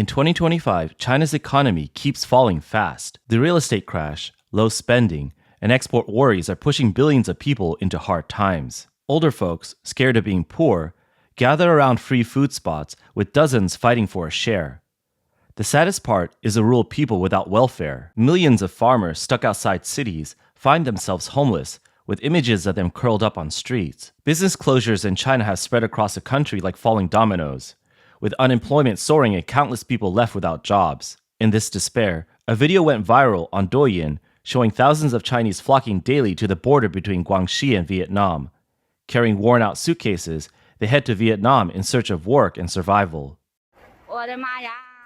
In 2025, China's economy keeps falling fast. The real estate crash, low spending, and export worries are pushing billions of people into hard times. Older folks, scared of being poor, gather around free food spots with dozens fighting for a share. The saddest part is the rural people without welfare. Millions of farmers stuck outside cities find themselves homeless, with images of them curled up on streets. Business closures in China have spread across the country like falling dominoes, with unemployment soaring and countless people left without jobs. In this despair, a video went viral on Douyin showing thousands of Chinese flocking daily to the border between Guangxi and Vietnam. Carrying worn-out suitcases, they head to Vietnam in search of work and survival.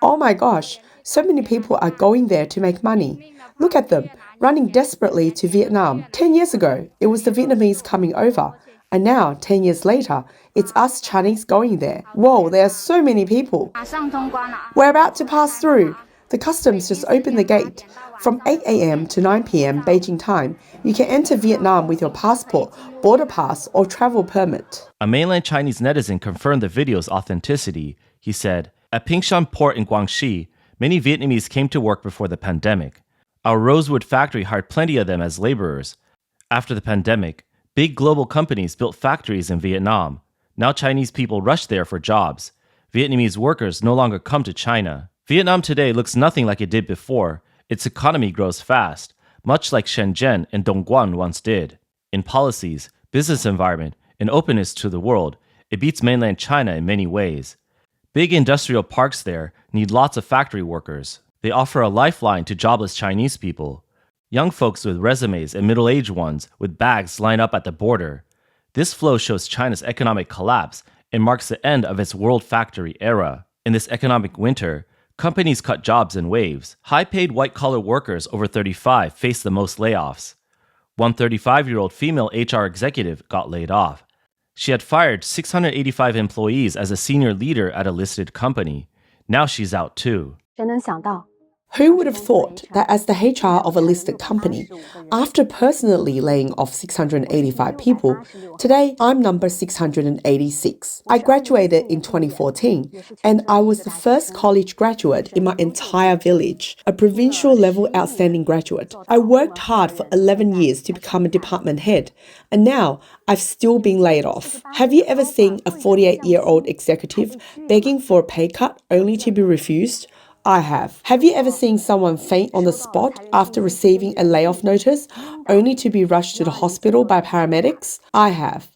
Oh my gosh, so many people are going there to make money. Look at them, running desperately to Vietnam. 10 years ago, it was the Vietnamese coming over. And now, 10 years later, it's us Chinese going there. Whoa, there are so many people. We're about to pass through. The customs just opened the gate. From 8 a.m. to 9 p.m. Beijing time, you can enter Vietnam with your passport, border pass, or travel permit. A mainland Chinese netizen confirmed the video's authenticity. He said, "At Pingshan Port in Guangxi, many Vietnamese came to work before the pandemic. Our rosewood factory hired plenty of them as laborers. After the pandemic, big global companies built factories in Vietnam. Now Chinese people rush there for jobs. Vietnamese workers no longer come to China. Vietnam today looks nothing like it did before. Its economy grows fast, much like Shenzhen and Dongguan once did. In policies, business environment, and openness to the world, it beats mainland China in many ways. Big industrial parks there need lots of factory workers. They offer a lifeline to jobless Chinese people. Young folks with resumes and middle-aged ones with bags line up at the border. This flow shows China's economic collapse and marks the end of its world factory era. In this economic winter, companies cut jobs in waves. High-paid white-collar workers over 35 face the most layoffs. One 35-year-old female HR executive got laid off. She had fired 685 employees as a senior leader at a listed company. Now she's out too. Who would have thought that as the HR of a listed company, after personally laying off 685 people, today I'm number 686. I graduated in 2014, and I was the first college graduate in my entire village, a provincial level outstanding graduate. I worked hard for 11 years to become a department head, and now I've still been laid off. Have you ever seen a 48-year-old executive begging for a pay cut only to be refused? I have. Have you ever seen someone faint on the spot after receiving a layoff notice, only to be rushed to the hospital by paramedics? I have.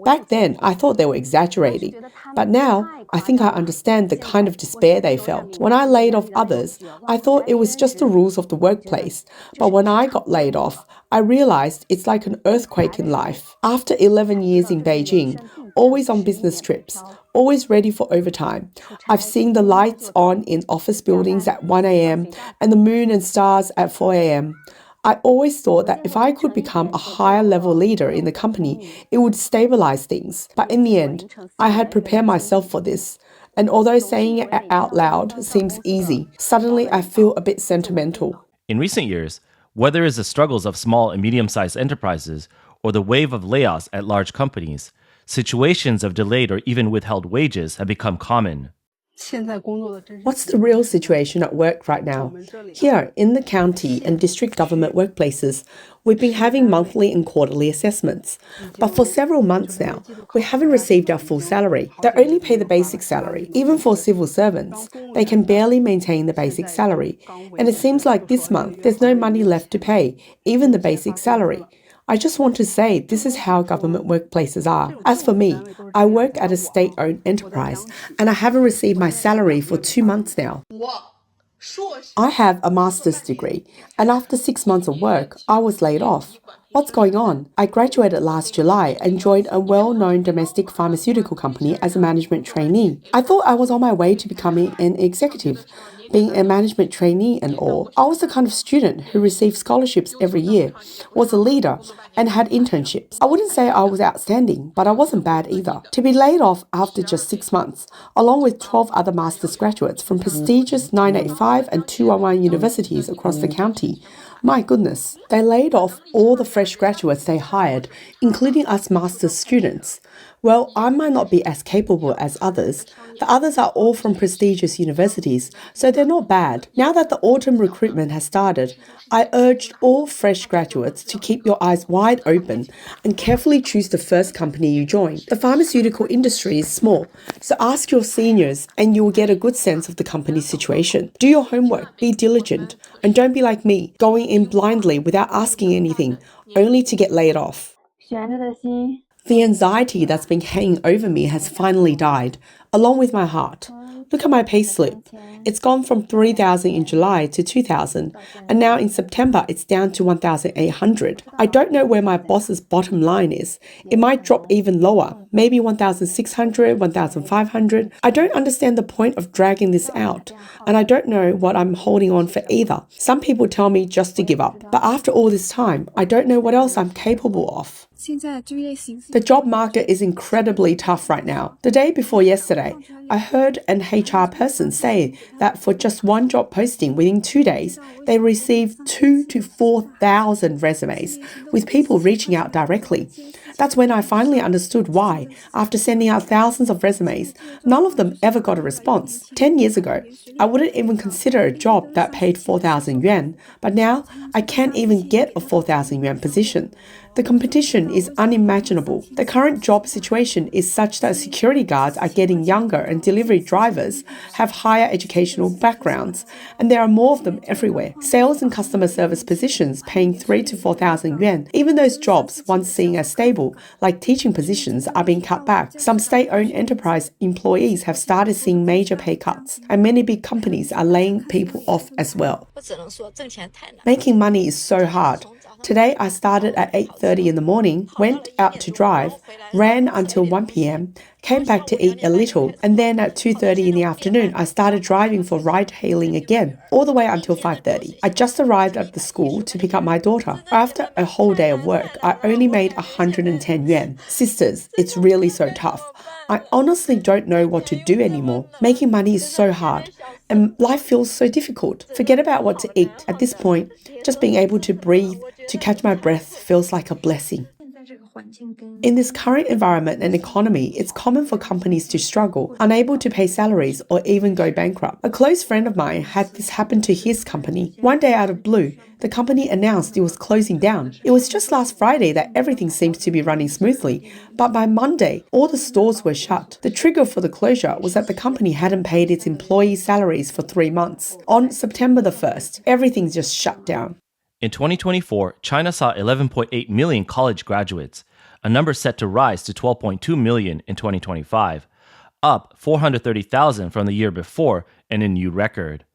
Back then, I thought they were exaggerating, but now I think I understand the kind of despair they felt. When I laid off others, I thought it was just the rules of the workplace, but when I got laid off, I realized it's like an earthquake in life. After 11 years in Beijing, always on business trips, always ready for overtime, I've seen the lights on in office buildings at 1 a.m. and the moon and stars at 4 a.m. I always thought that if I could become a higher level leader in the company, it would stabilize things. But in the end, I had prepared myself for this. And although saying it out loud seems easy, suddenly I feel a bit sentimental. In recent years, whether it's the struggles of small and medium-sized enterprises or the wave of layoffs at large companies, situations of delayed or even withheld wages have become common. What's the real situation at work right now? Here, in the county and district government workplaces, we've been having monthly and quarterly assessments. But for several months now, we haven't received our full salary. They only pay the basic salary. Even for civil servants, they can barely maintain the basic salary. And it seems like this month, there's no money left to pay, even the basic salary. I just want to say this is how government workplaces are. As for me, I work at a state-owned enterprise and I haven't received my salary for 2 months now. I have a master's degree and after 6 months of work, I was laid off. What's going on? I graduated last July and joined a well-known domestic pharmaceutical company as a management trainee. I thought I was on my way to becoming an executive. Being a management trainee and all, I was the kind of student who received scholarships every year, was a leader, and had internships. I wouldn't say I was outstanding, but I wasn't bad either. To be laid off after just 6 months, along with 12 other master's graduates from prestigious 985 and 211 universities across the county, My goodness, they laid off all the fresh graduates they hired, including us master's students. Well, I might not be as capable as others. The others are all from prestigious universities, so they're not bad. Now that the autumn recruitment has started, I urged all fresh graduates to keep your eyes wide open and carefully choose the first company you join. The pharmaceutical industry is small, so ask your seniors and you will get a good sense of the company's situation. Do your homework, be diligent, and don't be like me, going in blindly without asking anything, only to get laid off. The anxiety that's been hanging over me has finally died, along with my heart. Look at my payslip. It's gone from 3,000 in July to 2,000, and now in September it's down to 1,800. I don't know where my boss's bottom line is. It might drop even lower, maybe 1,600, 1,500. I don't understand the point of dragging this out, and I don't know what I'm holding on for either. Some people tell me just to give up, but after all this time, I don't know what else I'm capable of. The job market is incredibly tough right now. The day before yesterday, I heard an HR person say that for just one job posting within 2 days, they received 2,000 to 4,000 resumes, with people reaching out directly. That's when I finally understood why, after sending out thousands of resumes, none of them ever got a response. 10 years ago, I wouldn't even consider a job that paid 4,000 yuan, but now I can't even get a 4,000 yuan position. The competition is unimaginable. The current job situation is such that security guards are getting younger and delivery drivers have higher educational backgrounds, and there are more of them everywhere. Sales and customer service positions paying 3,000 to 4,000 yuan. Even those jobs once seen as stable, like teaching positions, are being cut back. Some state-owned enterprise employees have started seeing major pay cuts, and many big companies are laying people off as well. Making money is so hard. Today, I started at 8:30 in the morning, went out to drive, ran until 1 p.m, came back to eat a little, and then at 2:30 in the afternoon, I started driving for ride-hailing again, all the way until 5:30. I just arrived at the school to pick up my daughter. After a whole day of work, I only made 110 yuan. Sisters, it's really so tough. I honestly don't know what to do anymore. Making money is so hard, and life feels so difficult. Forget about what to eat. At this point, just being able to breathe, to catch my breath feels like a blessing. In this current environment and economy, it's common for companies to struggle, unable to pay salaries or even go bankrupt. A close friend of mine had this happen to his company. One day out of blue, the company announced it was closing down. It was just last Friday that everything seems to be running smoothly, but by Monday, all the stores were shut. The trigger for the closure was that the company hadn't paid its employees' salaries for 3 months. On September the 1st, everything just shut down. In 2024, China saw 11.8 million college graduates, a number set to rise to 12.2 million in 2025, up 430,000 from the year before and a new record.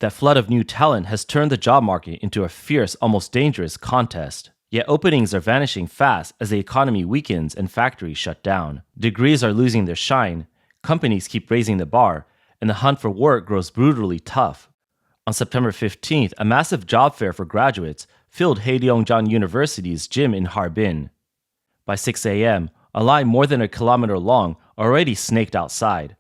That flood of new talent has turned the job market into a fierce, almost dangerous contest. Yet openings are vanishing fast as the economy weakens and factories shut down. Degrees are losing their shine, companies keep raising the bar, and the hunt for work grows brutally tough. On September 15th, a massive job fair for graduates filled Heiliongjiang University's gym in Harbin. By 6 a.m., a line more than a kilometer long already snaked outside.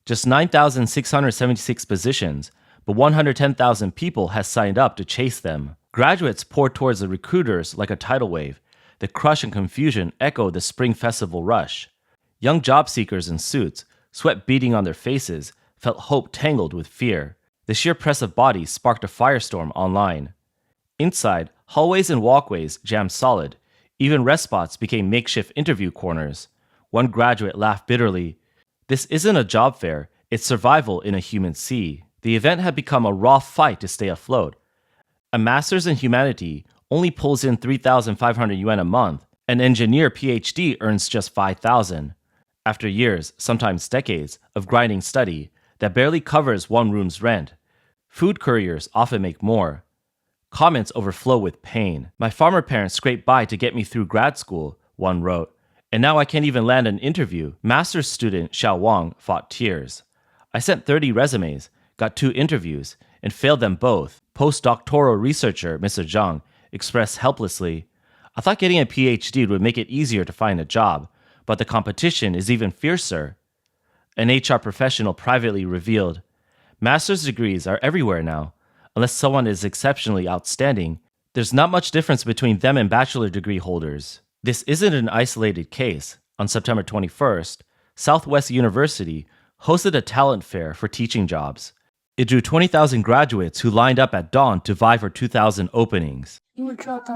Just 9,676 positions, but 110,000 people has signed up to chase them. Graduates poured towards the recruiters like a tidal wave. The crush and confusion echoed the spring festival rush. Young job seekers in suits, sweat beading on their faces, felt hope tangled with fear. The sheer press of bodies sparked a firestorm online. Inside, hallways and walkways jammed solid. Even rest spots became makeshift interview corners. One graduate laughed bitterly. This isn't a job fair, it's survival in a human sea. The event had become a raw fight to stay afloat. A master's in humanity only pulls in 3,500 yuan a month. An engineer PhD earns just 5,000. After years, sometimes decades, of grinding study, that barely covers one room's rent. Food couriers often make more. Comments overflow with pain. My farmer parents scraped by to get me through grad school, one wrote, and now I can't even land an interview. Master's student Xiao Wang fought tears. I sent 30 resumes, got 2 interviews, and failed them both. Postdoctoral researcher Mr. Zhang expressed helplessly, I thought getting a PhD would make it easier to find a job, but the competition is even fiercer. An HR professional privately revealed, master's degrees are everywhere now. unless someone is exceptionally outstanding. There's not much difference between them and bachelor degree holders. This isn't an isolated case. On September 21st, Southwest University hosted a talent fair for teaching jobs. It drew 20,000 graduates who lined up at dawn to vie for 2,000 openings.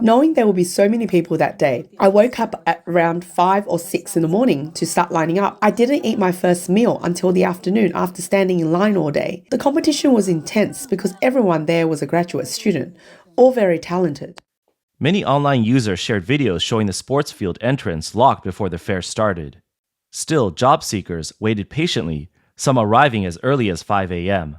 Knowing there will be so many people that day, I woke up at around 5 or 6 in the morning to start lining up. I didn't eat my first meal until the afternoon after standing in line all day. The competition was intense because everyone there was a graduate student, all very talented. Many online users shared videos showing the sports field entrance locked before the fair started. Still, job seekers waited patiently, some arriving as early as 5 a.m.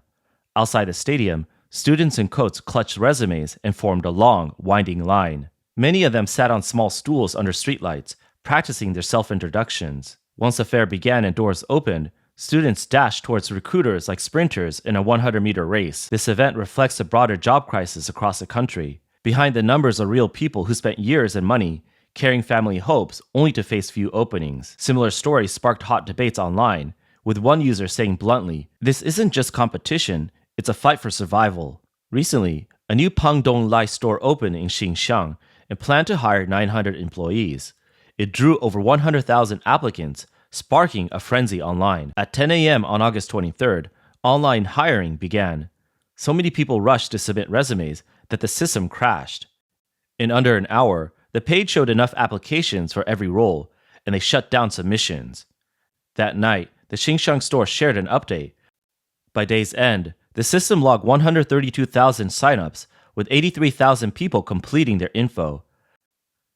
Outside the stadium, students in coats clutched resumes and formed a long, winding line. Many of them sat on small stools under streetlights, practicing their self-introductions. Once the fair began and doors opened, students dashed towards recruiters like sprinters in a 100-meter race. This event reflects the broader job crisis across the country. Behind the numbers are real people who spent years and money carrying family hopes only to face few openings. Similar stories sparked hot debates online, with one user saying bluntly, "This isn't just competition, it's a fight for survival." Recently, a new Pangdong Lai store opened in Xinxiang and planned to hire 900 employees. It drew over 100,000 applicants, sparking a frenzy online. At 10 a.m. on August 23rd, online hiring began. So many people rushed to submit resumes that the system crashed. In under an hour, the page showed enough applications for every role, and they shut down submissions. That night, the Xinxiang store shared an update. By day's end, the system logged 132,000 signups, with 83,000 people completing their info.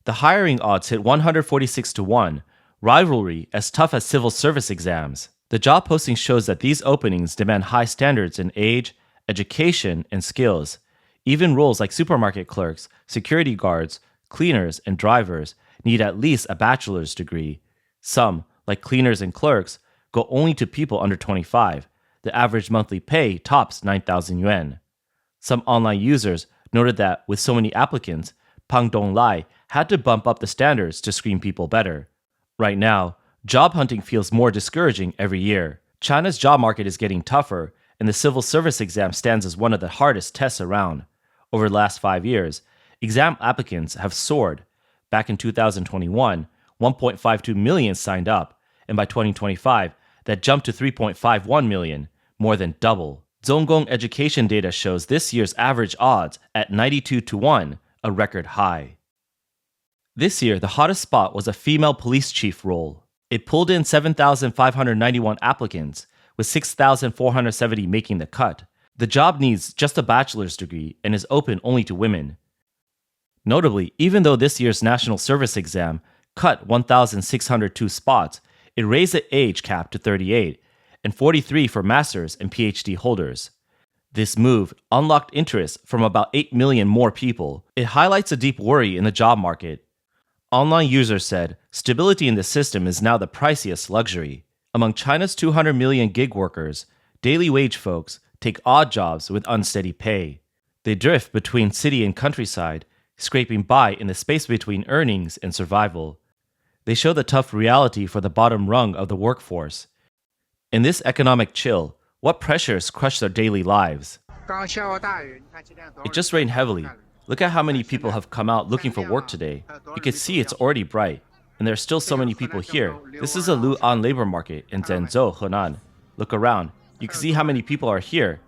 The hiring odds hit 146 to 1, rivalry as tough as civil service exams. The job posting shows that these openings demand high standards in age, education, and skills. Even roles like supermarket clerks, security guards, cleaners, and drivers need at least a bachelor's degree. Some, like cleaners and clerks, go only to people under 25. The average monthly pay tops 9,000 yuan. Some online users noted that with so many applicants, Pangdong Lai had to bump up the standards to screen people better. Right now, job hunting feels more discouraging every year. China's job market is getting tougher, and the civil service exam stands as one of the hardest tests around. Over the last 5 years, exam applicants have soared. Back in 2021, 1.52 million signed up, and by 2025, that jumped to 3.51 million, more than double. Zhonggong education data shows this year's average odds at 92 to 1, a record high. This year, the hottest spot was a female police chief role. It pulled in 7,591 applicants, with 6,470 making the cut. The job needs just a bachelor's degree and is open only to women. Notably, even though this year's national service exam cut 1,602 spots, it raised the age cap to 38, and 43 for master's and PhD holders. This move unlocked interest from about 8 million more people. It highlights a deep worry in the job market. Online users said, stability in the system is now the priciest luxury. Among China's 200 million gig workers, daily wage folks take odd jobs with unsteady pay. They drift between city and countryside, scraping by in the space between earnings and survival. They show the tough reality for the bottom rung of the workforce. In this economic chill, what pressures crush their daily lives? It just rained heavily. Look at how many people have come out looking for work today. You can see it's already bright, and there are still so many people here. This is a Lu'an labor market in Zhenzhou, Henan. Look around. You can see how many people are here.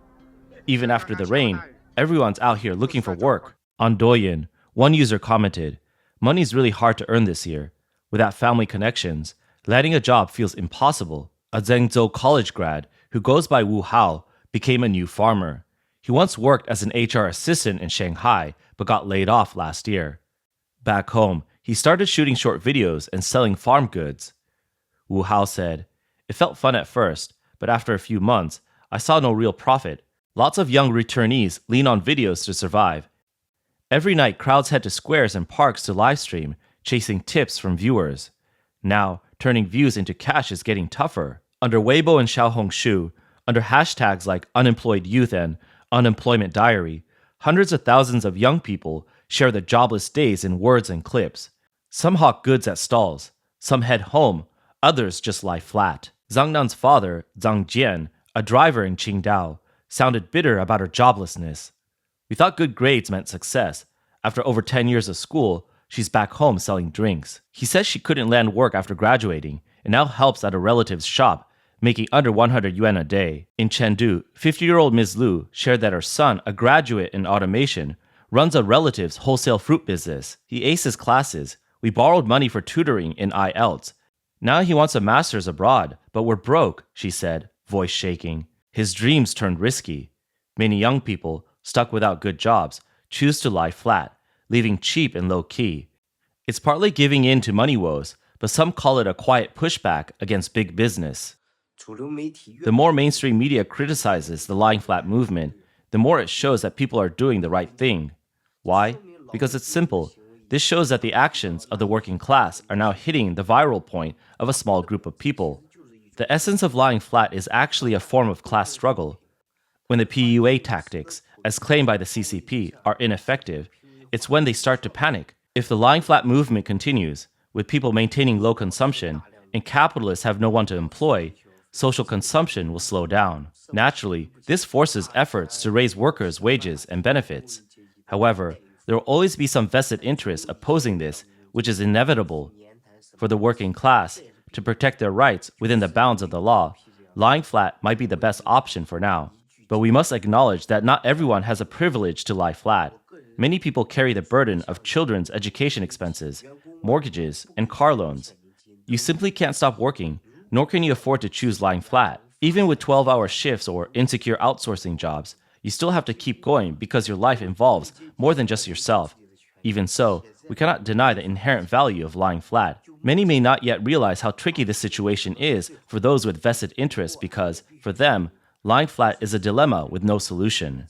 Even after the rain, everyone's out here looking for work. On Douyin, one user commented, "Money's really hard to earn this year. Without family connections, landing a job feels impossible." A Zhengzhou college grad who goes by Wu Hao became a new farmer. He once worked as an HR assistant in Shanghai, but got laid off last year. Back home, he started shooting short videos and selling farm goods. Wu Hao said, "It felt fun at first, but after a few months, I saw no real profit. Lots of young returnees lean on videos to survive. Every night, crowds head to squares and parks to livestream, chasing tips from viewers. Now, turning views into cash is getting tougher. Under Weibo and Xiaohongshu, under hashtags like unemployed youth and unemployment diary, hundreds of thousands of young people share their jobless days in words and clips. Some hawk goods at stalls, some head home, others just lie flat." Zhang Nan's father, Zhang Jian, a driver in Qingdao, sounded bitter about her joblessness. We thought good grades meant success. After over 10 years of school, she's back home selling drinks. He says she couldn't land work after graduating and now helps at a relative's shop, making under 100 yuan a day. In Chengdu, 50-year-old Ms. Lu shared that her son, a graduate in automation, runs a relative's wholesale fruit business. He aces classes. We borrowed money for tutoring in IELTS. Now he wants a master's abroad, but we're broke, she said, voice shaking. His dreams turned risky. Many young people, stuck without good jobs, choose to lie flat, living cheap and low-key. It's partly giving in to money woes, but some call it a quiet pushback against big business. The more mainstream media criticizes the lying flat movement, the more it shows that people are doing the right thing. Why? Because it's simple. This shows that the actions of the working class are now hitting the viral point of a small group of people. The essence of lying flat is actually a form of class struggle. When the PUA tactics, as claimed by the CCP, are ineffective, it's when they start to panic. If the lying flat movement continues, with people maintaining low consumption, and capitalists have no one to employ, social consumption will slow down. Naturally, this forces efforts to raise workers' wages and benefits. However, there will always be some vested interests opposing this, which is inevitable. For the working class, to protect their rights within the bounds of the law, lying flat might be the best option for now. But we must acknowledge that not everyone has a privilege to lie flat. Many people carry the burden of children's education expenses, mortgages, and car loans. You simply can't stop working, nor can you afford to choose lying flat. Even with 12-hour shifts or insecure outsourcing jobs, you still have to keep going because your life involves more than just yourself. Even so, we cannot deny the inherent value of lying flat. Many may not yet realize how tricky this situation is for those with vested interests because, for them, lying flat is a dilemma with no solution.